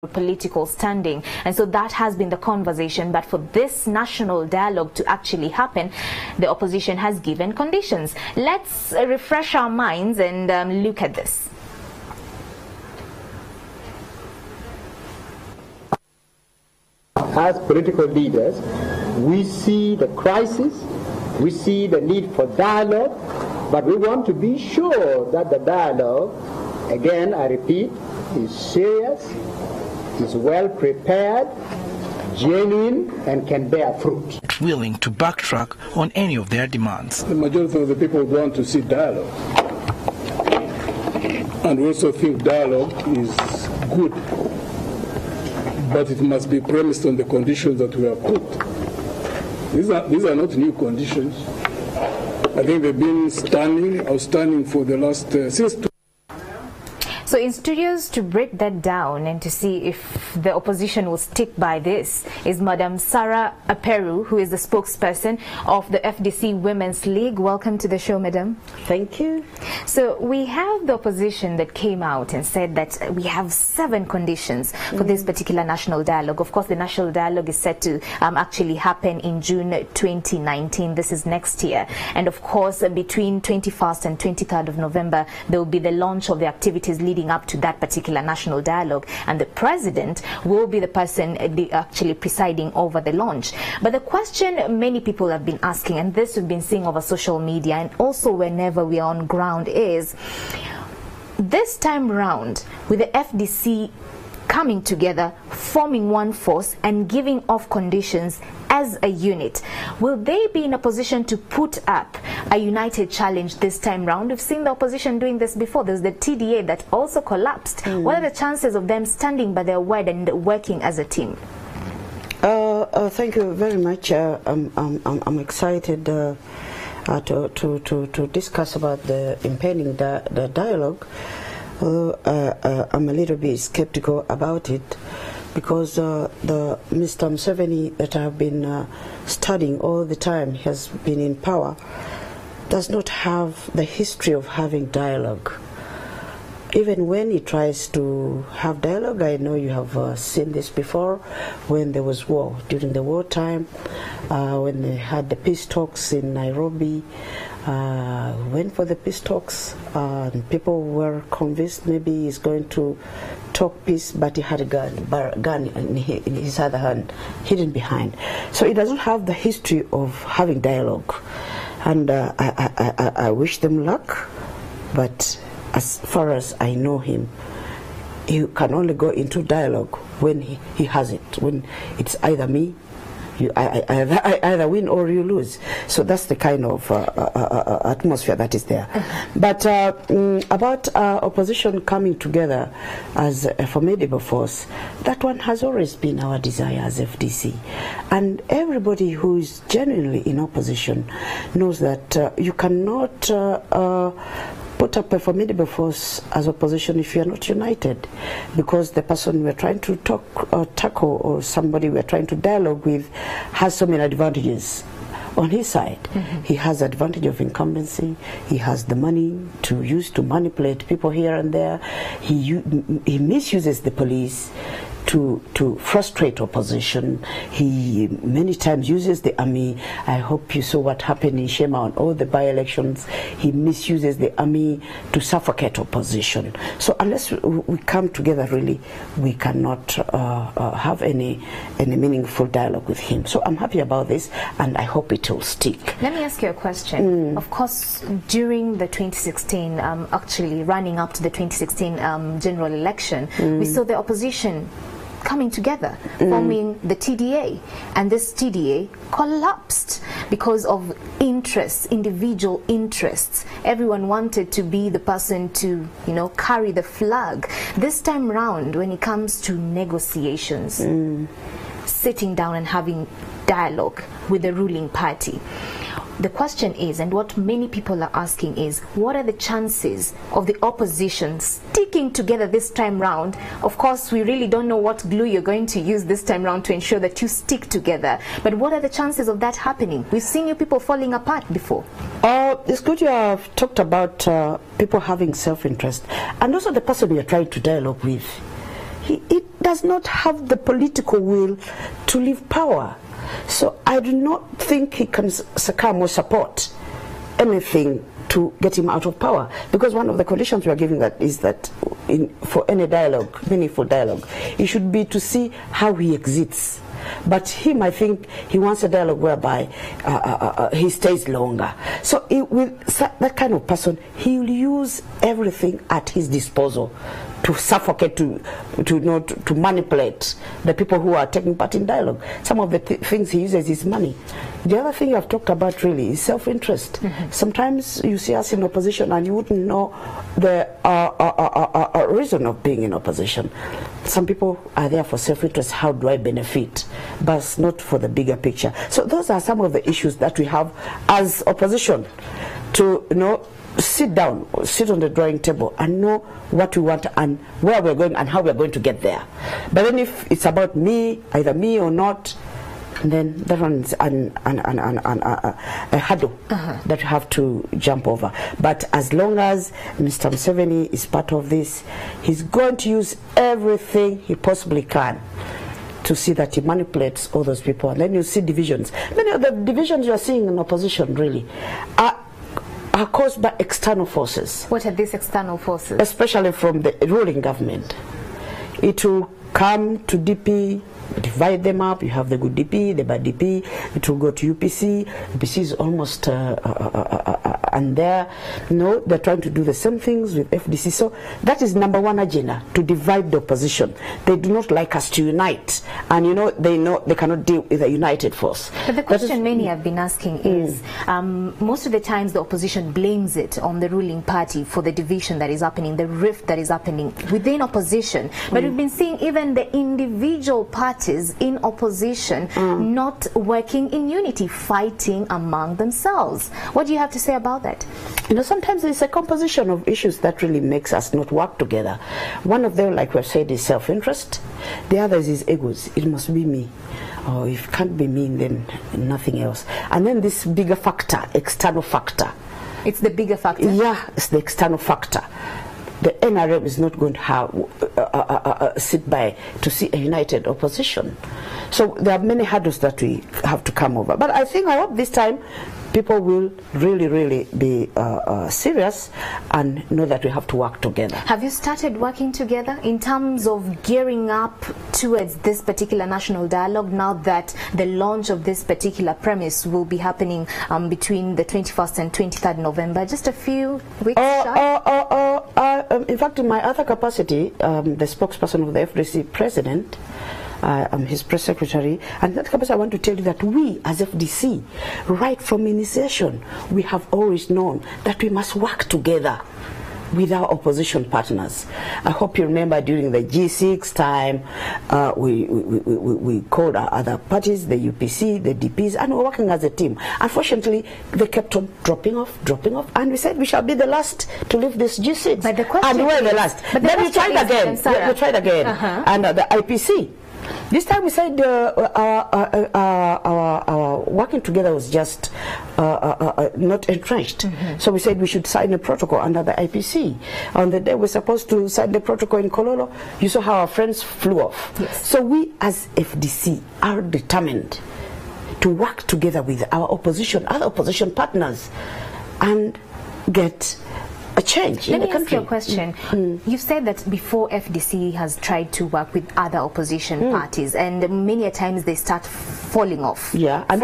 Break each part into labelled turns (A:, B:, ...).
A: political standing, and so that has been the conversation. But for this national dialogue to actually happen, the opposition has given conditions. Let's refresh our minds and look at this.
B: As political leaders, we see the crisis, we see the need for dialogue, but we want to be sure that the dialogue, again I repeat, is serious, is well prepared, genuine, and can bear fruit.
C: Willing to backtrack on any of their demands.
D: The majority of the people want to see dialogue. And we also think dialogue is good, but it must be premised on the conditions that we have put. These are not new conditions. I think they've been outstanding for the last since.
A: So in studios to break that down and to see if the opposition will stick by this is Madam Sarah Aperu, who is the spokesperson of the FDC Women's League. Welcome to the show, Madam.
E: Thank you.
A: So we have the opposition that came out and said that we have 7 conditions for this particular national dialogue. Of course, the national dialogue is set to actually happen in June 2019. This is next year. And of course, between 21st and 23rd of November, there will be the launch of the activities leading up to that particular national dialogue, and the president will be the person actually presiding over the launch. But the question many people have been asking, and this we've been seeing over social media and also whenever we are on ground, is this time round with the FDC coming together, forming one force and giving off conditions as a unit, will they be in a position to put up a united challenge this time round? We've seen the opposition doing this before. There's the TDA that also collapsed. What are the chances of them standing by their word and working as a team?
E: Thank you very much. I'm excited to discuss about the impending the dialogue. I'm a little bit skeptical about it, because the Mr. Museveni that I've been studying all the time, has been in power, does not have the history of having dialogue. Even when he tries to have dialogue, I know you have seen this before, when there was war, during the wartime, when they had the peace talks in Nairobi, went for the peace talks, and people were convinced maybe he's going to talk peace, but he had a gun in his other hand, hidden behind. So he doesn't have the history of having dialogue, and I wish them luck, but as far as I know him, he can only go into dialogue when he has it, when it's either me, I either win or you lose. So that's the kind of atmosphere that is there. But about opposition coming together as a formidable force, that one has always been our desire as FDC. And everybody who is genuinely in opposition knows that you cannot put up a formidable force as opposition if you are not united, because the person we're trying to tackle, or somebody we're trying to dialogue with, has so many advantages on his side. He has the advantage of incumbency, he has the money to use to manipulate people here and there, he misuses the police to frustrate opposition. He many times uses the army. I hope you saw what happened in Shema on all the by-elections. He misuses the army to suffocate opposition. So unless we come together, really, we cannot have any meaningful dialogue with him. So I'm happy about this, and I hope it will stick.
A: Let me ask you a question. Of course, during the 2016, actually running up to the 2016 general election, we saw the opposition coming together, forming the TDA, and this TDA collapsed because of interests, individual interests. Everyone wanted to be the person to, carry the flag. This time round, when it comes to negotiations, sitting down and having dialogue with the ruling party, the question is, and what many people are asking is, what are the chances of the opposition sticking together this time round? Of course, we really don't know what glue you're going to use this time round to ensure that you stick together. But what are the chances of that happening? We've seen you people falling apart before.
E: It's good you have talked about people having self-interest, and also the person you're trying to dialogue with. It does not have the political will to leave power. So I do not think he can succumb or support anything to get him out of power, because one of the conditions we are giving that is that for any dialogue, meaningful dialogue, it should be to see how he exits. But him, I think he wants a dialogue whereby he stays longer. So with that kind of person, he will use everything at his disposal to suffocate, to manipulate the people who are taking part in dialogue. Some of the things he uses is money. The other thing I've talked about really is self-interest. Sometimes you see us in opposition and you wouldn't know the reason of being in opposition. Some people are there for self-interest. How do I benefit? But not for the bigger picture. So those are some of the issues that we have as opposition, to sit down, sit on the drawing table and know what we want and where we're going and how we're going to get there. But then if it's about me, either me or not, then that one's a hurdle that you have to jump over. But as long as Mr. Museveni is part of this, he's going to use everything he possibly can to see that he manipulates all those people. And then you see divisions. Many of the divisions you are seeing in opposition really are caused by external forces. What are these external forces? Especially from the ruling government. It will come to DP, divide them up. You have the good DP, the bad DP. It will go to UPC. UPC is almost and there, they're trying to do the same things with FDC. So that is number one agenda, to divide the opposition. They do not like us to unite, and they know they cannot deal with a united force. But the question many have been asking is, most of the times the opposition blames it on the ruling party for the division that is happening, the rift that is happening within opposition. But we've been seeing even the individual parties in opposition not working in unity, fighting among themselves. What do you have to say about that? Sometimes it's a composition of issues that really makes us not work together. One of them, like we've said, is self-interest. The other is egos. It must be me. Oh, if it can't be me, then nothing else. And then this bigger factor, external factor. It's the bigger factor? Yeah, it's the external factor. The NRM is not going to have sit by to see a united opposition. So there are many hurdles that we have to come over. But I hope this time people will really be serious and know that we have to work together. Have you started working together in terms of gearing up towards this particular national dialogue, now that the launch of this particular premise will be happening between the 21st and 23rd November, just a few weeks in fact, in my other capacity, the spokesperson of the FDC president, I'm his press secretary, and that capacity I want to tell you that we as FDC, right from initiation, we have always known that we must work together with our opposition partners. I hope you remember during the G6 time, we called our other parties, the UPC, the DPs, and we're working as a team. Unfortunately, they kept on dropping off, and we said we shall be the last to leave this G6. But the question and we're the last. But then we tried again. We tried again, and the IPC. This time we said our working together was just not entrenched. So we said we should sign a protocol under the IPC. On the day we're supposed to sign the protocol in Kololo, you saw how our friends flew off. Yes. So we as FDC are determined to work together with our opposition, other opposition partners, and get a change in the country. Let me ask you a question. You've said that before FDC has tried to work with other opposition parties, and many a times they start falling off. Yeah, and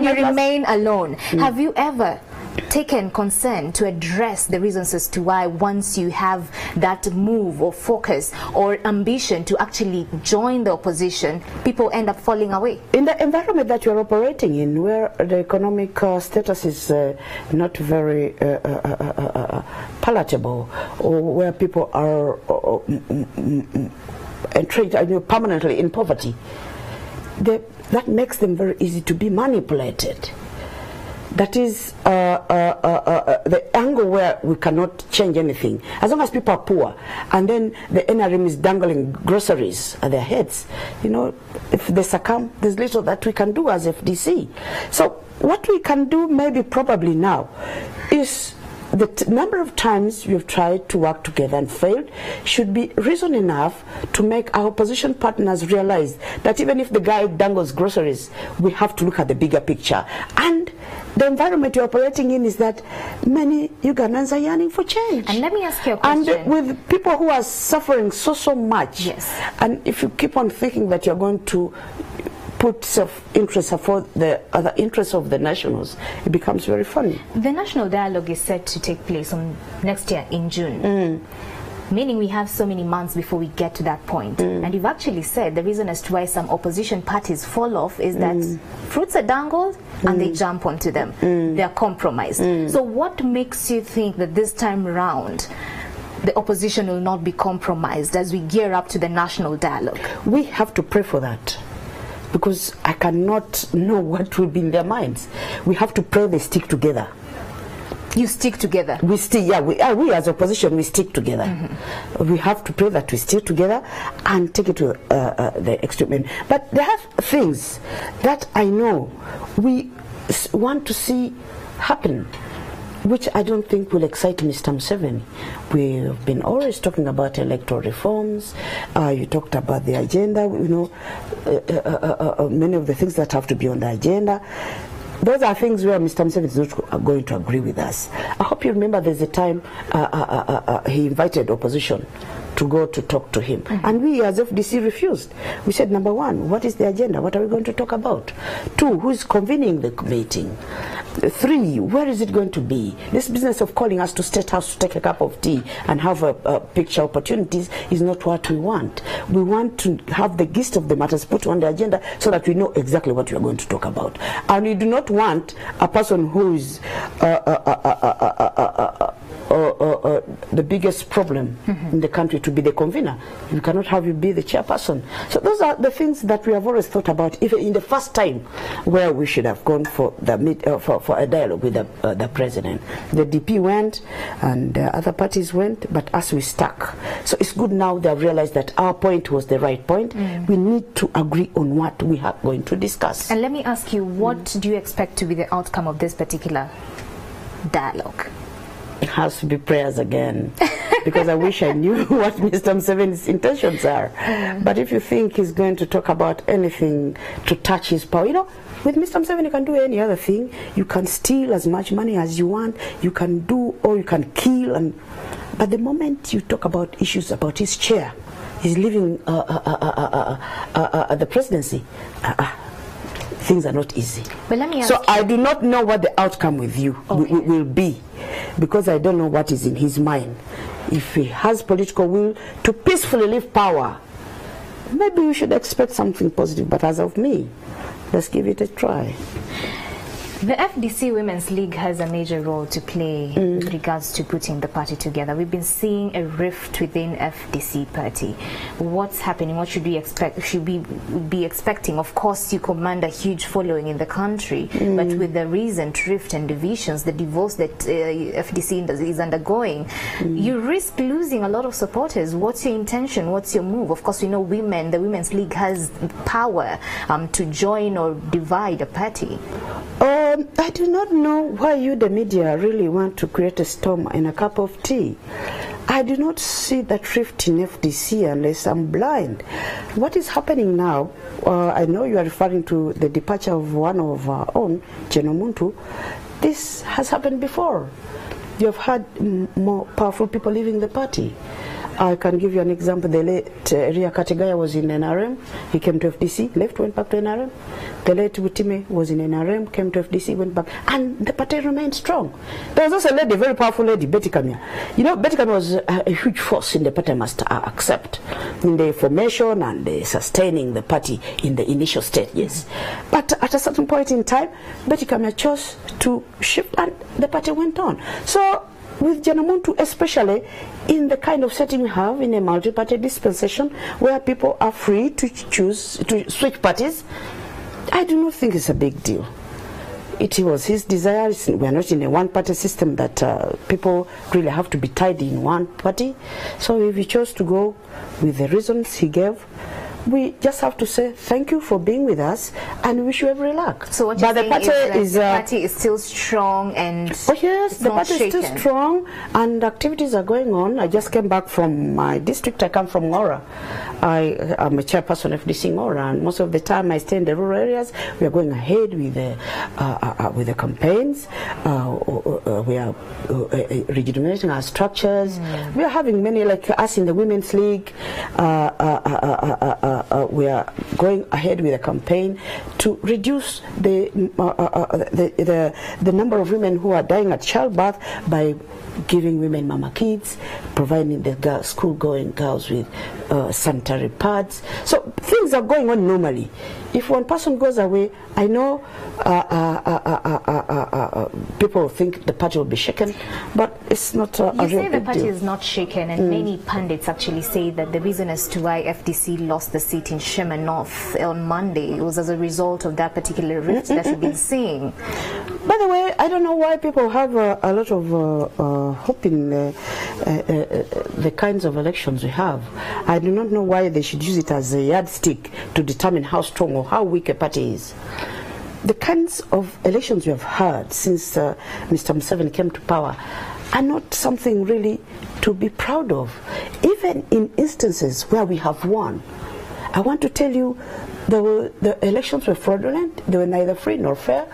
E: you remain alone. Have you ever taken concern to address the reasons as to why, once you have that move or focus or ambition to actually join the opposition, people end up falling away? In the environment that you're operating in, where the economic status is not very palatable, or where people are entrenched permanently in poverty, that makes them very easy to be manipulated. That is the angle where we cannot change anything. As long as people are poor, and then the NRM is dangling groceries at their heads, if they succumb, there's little that we can do as FDC. So what we can do maybe probably now is the number of times we've tried to work together and failed should be reason enough to make our opposition partners realize that even if the guy dangles groceries, we have to look at the bigger picture. And the environment you're operating in is that many Ugandans are yearning for change.
A: And let me ask you a question.
E: And with people who are suffering so much,
A: yes.
E: And if you keep on thinking that you're going to put self-interest before the other interests of the nationals, it becomes very funny.
A: The national dialogue is set to take place on next year in June. Meaning we have so many months before we get to that point. And you've actually said the reason as to why some opposition parties fall off is that fruits are dangled and they jump onto them. They are compromised. So what makes you think that this time around the opposition will not be compromised as we gear up to the national dialogue?
E: We have to pray for that, because I cannot know what will be in their minds. We have to pray they stick together.
A: You stick together?
E: We stick, yeah, we as opposition, we stick together. We have to pray that we stick together and take it to the extreme end. But there are things that I know we want to see happen, which I don't think will excite Mr. Museveni. We've been always talking about electoral reforms. You talked about the agenda, you know, many of the things that have to be on the agenda. Those are things where Mr. Museveni is not going to agree with us. I hope you remember there's a time he invited opposition to go to talk to him. And we as FDC refused. We said, number one, what is the agenda? What are we going to talk about? Two, who is convening the meeting? Three, where is it going to be? This business of calling us to State House to take a cup of tea and have a picture opportunities is not what we want. We want to have the gist of the matters put on the agenda so that we know exactly what we are going to talk about. And we do not want a person who is the biggest problem in the country to be the convener. You cannot have you be the chairperson. So those are the things that we have always thought about, even in the first time where we should have gone for the for a dialogue with the president. The DP went and other parties went, but us we stuck. So it's good now they have realized that our point was the right point. We need to agree on what we are going to discuss.
A: And let me ask you, what do you expect to be the outcome of this particular dialogue?
E: It has to be prayers again, because I wish I knew what Mr. Museveni's intentions are. But if you think he's going to talk about anything to touch his power, you know, with Mr. Museveni you can do any other thing. You can steal as much money as you want, you can do, or you can kill. But the moment you talk about issues about his chair, he's leaving the presidency, things are not easy.
A: But let me ask
E: so I do not know what the outcome with you will be, because I don't know what is in his mind. If he has political will to peacefully leave power, maybe we should expect something positive. But as of me, let's give it a try.
A: The FDC Women's League has a major role to play with regards to putting the party together. We've been seeing a rift within FDC party. What's happening? What should we expect? Should we be expecting? Of course, you command a huge following in the country, but with the recent rift and divisions, the divorce that FDC is undergoing, you risk losing a lot of supporters. What's your intention? What's your move? Of course, we know women. The Women's League has power to join or divide a party.
E: I do not know why you, the media, really want to create a storm in a cup of tea. I do not see that rift in FDC unless I'm blind. What is happening now, I know you are referring to the departure of one of our own, General Muntu. This has happened before. You have had more powerful people leaving the party. I can give you an example. The late Ria Kategaya was in NRM. He came to FDC, left, went back to NRM. The late Wutime was in NRM, came to FDC, went back. And the party remained strong. There was also a lady, a very powerful lady, Betty Kamya. You know, Betty Kamya was a huge force in the party, I must accept, in the formation and the sustaining the party in the initial state, yes. But at a certain point in time, Betty Kamya chose to shift and the party went on. So, with Janamuntu, especially in the kind of setting we have in a multi-party dispensation where people are free to choose to switch parties, I do not think it's a big deal. It was his desire. We are not in a one-party system that people really have to be tied in one party. So if he chose to go with the reasons he gave, we just have to say thank you for being with us and wish you every luck.
A: So what you're saying is the party is still strong and
E: oh yes, the party is still strong and activities are going on. I just came back from my district. I come from Ngora. I'm a chairperson of FDC Ngora, and most of the time I stay in the rural areas. We are going ahead with the campaigns. We are rejuvenating our structures. We are having many, like us in the Women's League. We are going ahead with a campaign to reduce the number of women who are dying at childbirth by giving women mama kids, providing the school-going girls with sanitary pads. So things are going on normally. If one person goes away, I know people think the party will be shaken, but it's not a real big deal.
A: You say the party is not shaken, and many pundits actually say that the reason as to why FDC lost the seat in Shema North on Monday was as a result of that particular rift that you've been seeing.
E: By the way, I don't know why people have a lot of hope in the kinds of elections we have. I do not know why they should use it as a yardstick to determine how strong or how weak a party is. The kinds of elections we have had since Mr. Museveni came to power are not something really to be proud of. Even in instances where we have won, I want to tell you the elections were fraudulent. They were neither free nor fair.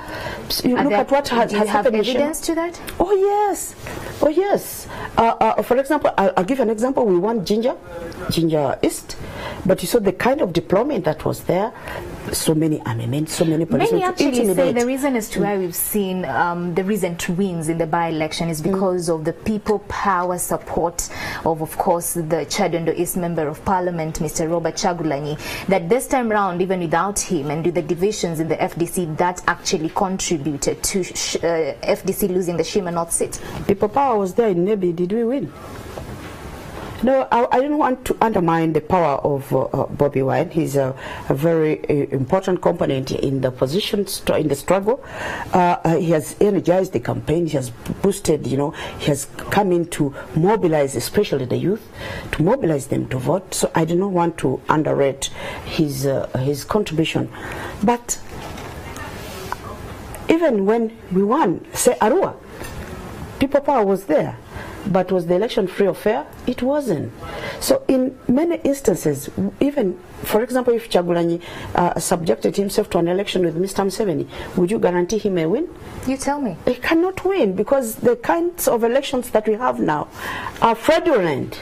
E: So you look at what has happened.
A: Do you have evidence to that?
E: Oh yes, oh yes. For example, I'll give an example. We won Jinja East, but you saw the kind of deployment that was there. So many armaments, so many police.
A: Many actually say the reason as to why we've seen the recent wins in the by-election is because of the people power support of course, the Chadondo East Member of Parliament, Mr. Robert Chagulanyi, that this time round, even without him and with the divisions in the FDC, that actually contributed to FDC losing the Shima North seat. People power was there in Nebi. Did we win? No, I don't want to undermine the power of Bobby Wine. He's a very important component in the opposition, in the struggle. He has energized the campaign. He has boosted, he has come in to mobilize, especially the youth, to mobilize them to vote. So I do not want to underrate his contribution. But even when we won, say Arua, people power was there. But was the election free or fair? It wasn't. So in many instances, even, for example, if Chagulanyi subjected himself to an election with Mr. Museveni, would you guarantee him a win? You tell me.
E: He cannot win because the kinds of elections that we have now are fraudulent.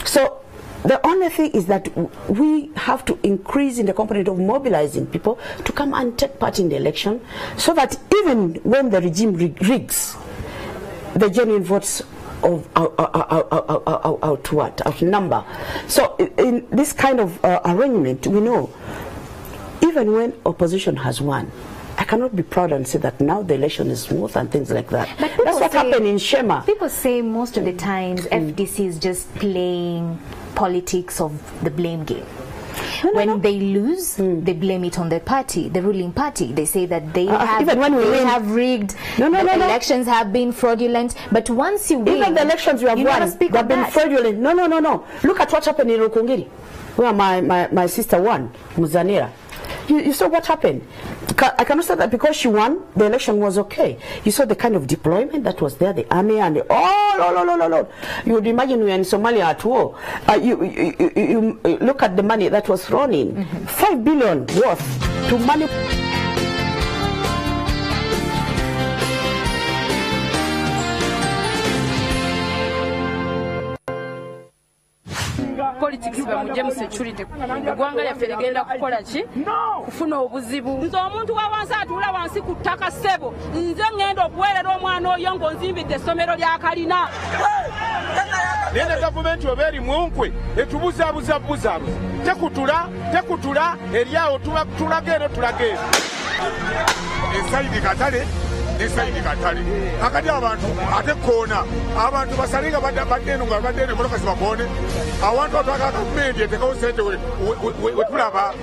E: So the only thing is that we have to increase in the component of mobilizing people to come and take part in the election so that even when the regime rigs, the genuine votes of outnumber. So in this kind of arrangement, we know even when opposition has won, I cannot be proud and say that now the election is smooth and things like that. That's what happened in Shema.
A: People say most of the times FDC is just playing politics of the blame game. When they lose, they blame it on the party, the ruling party. They say that they have rigged, the elections have been fraudulent. But once you win,
E: even the elections we have won, they have been fraudulent. No. Look at what happened in Rukungiri, where my sister won, Muzanira. You saw what happened. I cannot say that because she won, the election was okay. You saw the kind of deployment that was there, the army and the You would imagine we are in Somalia at war. You look at the money that was thrown in. 5 billion worth to money.
F: Politics bamuje mu security eggwanga lyaffe ligenda kukola ki kufuna obuzibu nze omuntu wa wansi atuula wansi ku ttaka ssebo nze ngenda okuweerera omwana oyo ng'onzimbidde essomero lya kalina
G: naye ne gavumenti oba eri munkwe etubuzaabuza tekutula eri awo tulaga eno tulaga eno esayidi katale esayidi katale akati abantu ate koona abantu basalinga badde eno nga badde eno emmotoka zibakoone awantu atwaka gavumenti etekawo sente we tulaba